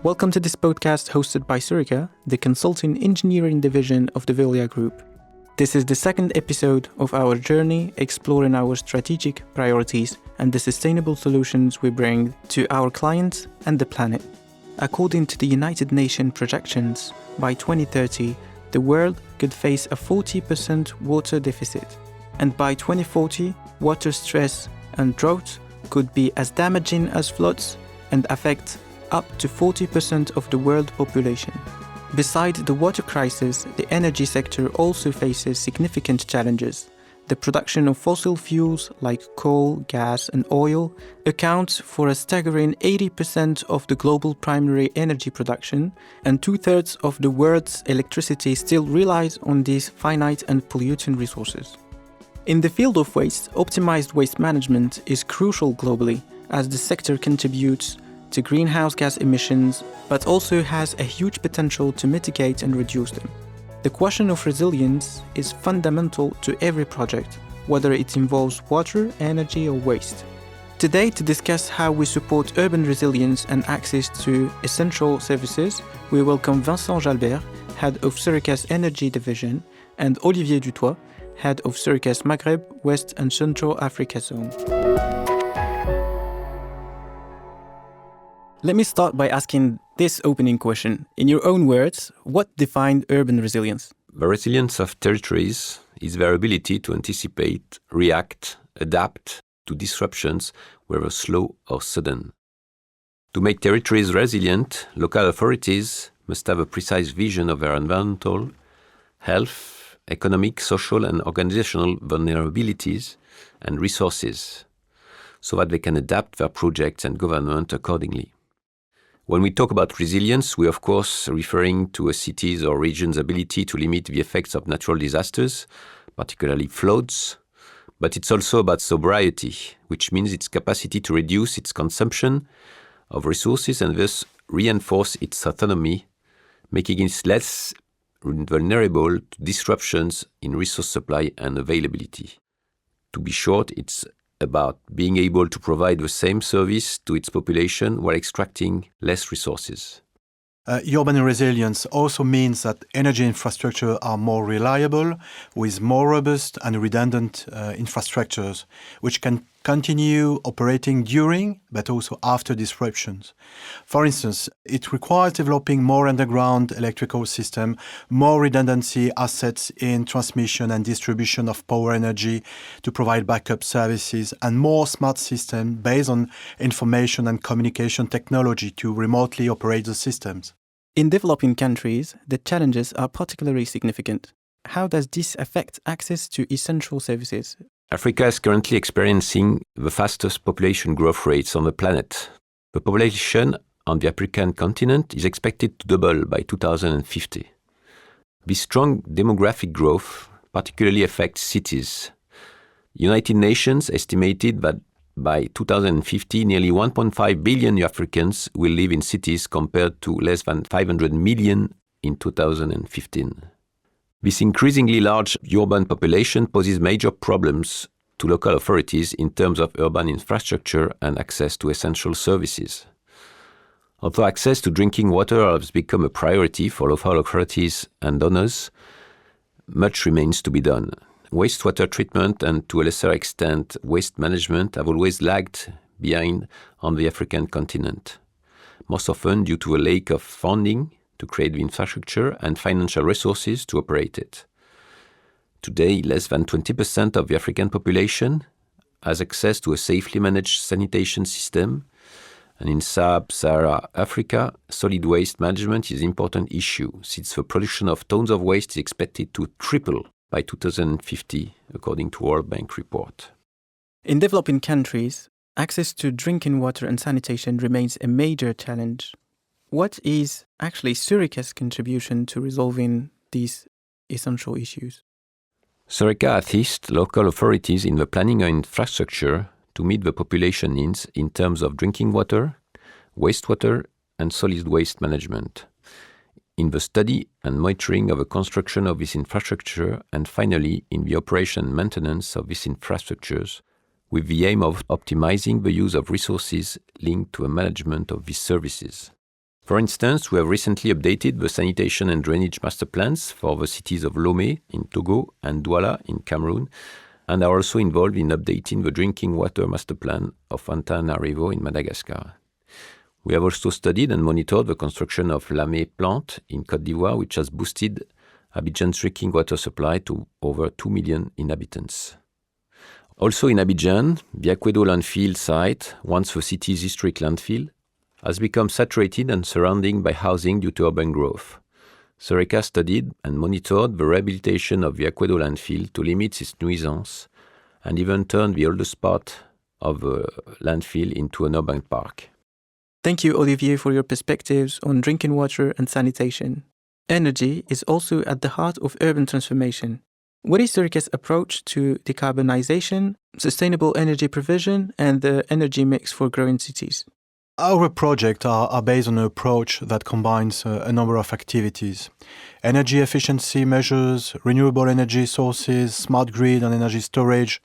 Welcome to this podcast hosted by Seureca, the consulting engineering division of the Veolia Group. This is the second episode of our journey exploring our strategic priorities and the sustainable solutions we bring to our clients and the planet. According to the United Nations projections, by 2030, the world could face a 40% water deficit. And by 2040, water stress and drought could be as damaging as floods and affect up to 40% of the world population. Besides the water crisis, the energy sector also faces significant challenges. The production of fossil fuels like coal, gas and oil accounts for a staggering 80% of the global primary energy production, and 2/3 of the world's electricity still relies on these finite and polluting resources. In the field of waste, optimized waste management is crucial globally, as the sector contributes to greenhouse gas emissions, but also has a huge potential to mitigate and reduce them. The question of resilience is fundamental to every project, whether it involves water, energy or waste. Today, to discuss how we support urban resilience and access to essential services, we welcome Vincent Jalbert, Head of Seureca's Energy Division, and Olivier Duthoit, Head of Seureca's Maghreb, West and Central Africa Zone. Let me start by asking this opening question. In your own words, what defined urban resilience? The resilience of territories is their ability to anticipate, react, adapt to disruptions, whether slow or sudden. To make territories resilient, local authorities must have a precise vision of their environmental, health, economic, social and organizational vulnerabilities and resources, so that they can adapt their projects and government accordingly. When we talk about resilience, we are of course referring to a city's or region's ability to limit the effects of natural disasters, particularly floods, but it's also about sobriety, which means its capacity to reduce its consumption of resources and thus reinforce its autonomy, making it less vulnerable to disruptions in resource supply and availability. To be short, it's about being able to provide the same service to its population while extracting less resources. Urban resilience also means that energy infrastructure are more reliable, with more robust and redundant infrastructures, which can continue operating during but also after disruptions. For instance, it requires developing more underground electrical system, more redundancy assets in transmission and distribution of power energy to provide backup services, and more smart systems based on information and communication technology to remotely operate the systems. In developing countries, the challenges are particularly significant. How does this affect access to essential services? Africa is currently experiencing the fastest population growth rates on the planet. The population on the African continent is expected to double by 2050. This strong demographic growth particularly affects cities. United Nations estimated that by 2050, nearly 1.5 billion Africans will live in cities compared to less than 500 million in 2015. This increasingly large urban population poses major problems to local authorities in terms of urban infrastructure and access to essential services. Although access to drinking water has become a priority for local authorities and donors, much remains to be done. Wastewater treatment and, to a lesser extent, waste management have always lagged behind on the African continent, most often due to a lack of funding to create the infrastructure and financial resources to operate it. Today, less than 20% of the African population has access to a safely managed sanitation system, and in sub-Saharan Africa, solid waste management is an important issue, since the production of tons of waste is expected to triple by 2050, according to World Bank report. In developing countries, access to drinking water and sanitation remains a major challenge. What is actually Seureca's contribution to resolving these essential issues? Seureca assists local authorities in the planning of infrastructure to meet the population needs in terms of drinking water, wastewater, and solid waste management, in the study and monitoring of the construction of this infrastructure, and finally in the operation and maintenance of these infrastructures, with the aim of optimizing the use of resources linked to a management of these services. For instance, we have recently updated the sanitation and drainage master plans for the cities of Lomé in Togo and Douala in Cameroon, and are also involved in updating the drinking water master plan of Antananarivo in Madagascar. We have also studied and monitored the construction of Lamé plant in Côte d'Ivoire, which has boosted Abidjan's drinking water supply to over 2 million inhabitants. Also in Abidjan, the Aquedo landfill site, once the city's historic landfill, has become saturated and surrounded by housing due to urban growth. Seureca studied and monitored the rehabilitation of the Aquedo landfill to limit its nuisance and even turned the oldest part of the landfill into an urban park. Thank you, Olivier, for your perspectives on drinking water and sanitation. Energy is also at the heart of urban transformation. What is Seureca's approach to decarbonization, sustainable energy provision, and the energy mix for growing cities? Our projects are based on an approach that combines a number of activities. Energy efficiency measures, renewable energy sources, smart grid and energy storage,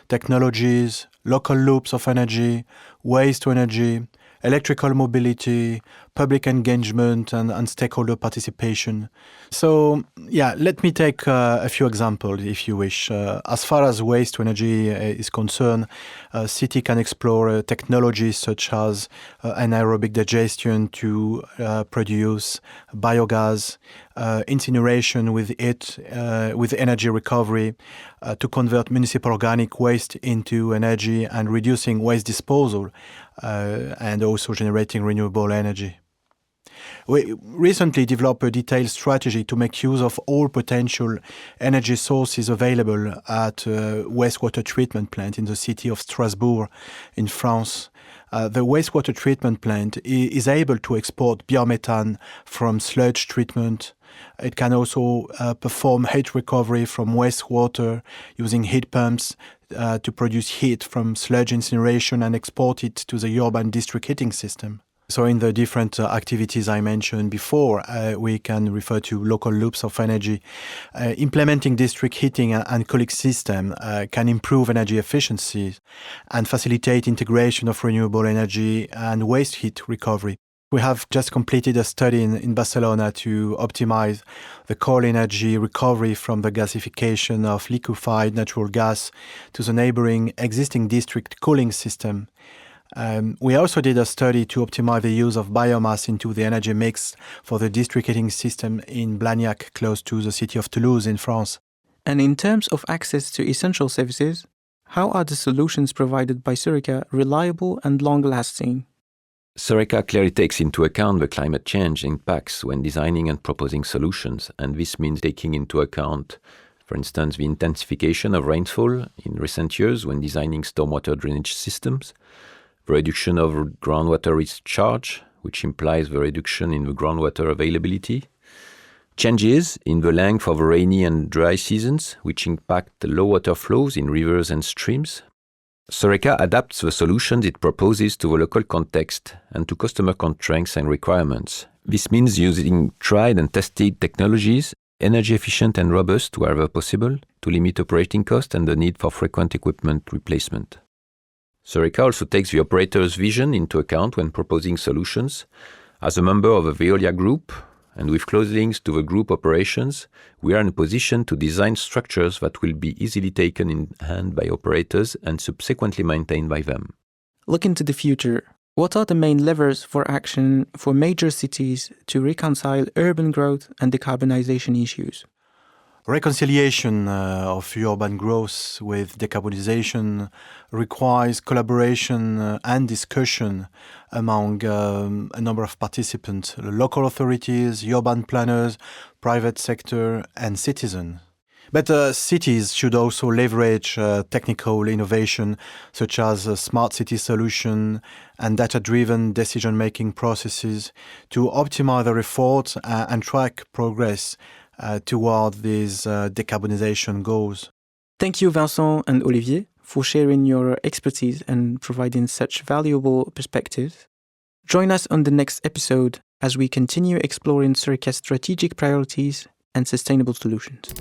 technologies, local loops of energy, waste to energy, electrical mobility, public engagement and stakeholder participation. So, let me take a few examples if you wish. As far as waste to energy is concerned, a city can explore technologies such as anaerobic digestion to produce biogas, incineration with energy recovery, to convert municipal organic waste into energy and reducing waste disposal, and also generating renewable energy. We recently developed a detailed strategy to make use of all potential energy sources available at a wastewater treatment plant in the city of Strasbourg in France. The wastewater treatment plant is able to export biomethane from sludge treatment. It can also perform heat recovery from wastewater using heat pumps to produce heat from sludge incineration and export it to the urban district heating system. So in the different activities I mentioned before, we can refer to local loops of energy. Implementing district heating and cooling system can improve energy efficiency and facilitate integration of renewable energy and waste heat recovery. We have just completed a study in Barcelona to optimize the coal energy recovery from the gasification of liquefied natural gas to the neighboring existing district cooling system. We also did a study to optimize the use of biomass into the energy mix for the district heating system in Blagnac, close to the city of Toulouse in France. And in terms of access to essential services, how are the solutions provided by Seureca reliable and long-lasting? Seureca clearly takes into account the climate change impacts when designing and proposing solutions, and this means taking into account, for instance, the intensification of rainfall in recent years when designing stormwater drainage systems, the reduction of groundwater recharge, which implies the reduction in the groundwater availability, changes in the length of rainy and dry seasons, which impact the low water flows in rivers and streams. Seureca adapts the solutions it proposes to the local context and to customer constraints and requirements. This means using tried and tested technologies, energy efficient and robust wherever possible, to limit operating costs and the need for frequent equipment replacement. Seureca also takes the operator's vision into account when proposing solutions. As a member of the Veolia Group, and with close links to the group operations, we are in a position to design structures that will be easily taken in hand by operators and subsequently maintained by them. Looking to the future, what are the main levers for action for major cities to reconcile urban growth and decarbonization issues? Reconciliation of urban growth with decarbonization requires collaboration and discussion among a number of participants, local authorities, urban planners, private sector, and citizens. But cities should also leverage technical innovation such as smart city solution and data-driven decision-making processes to optimize their efforts and track progress toward these decarbonization goals. Thank you, Vincent and Olivier, for sharing your expertise and providing such valuable perspectives. Join us on the next episode as we continue exploring Seureca's strategic priorities and sustainable solutions.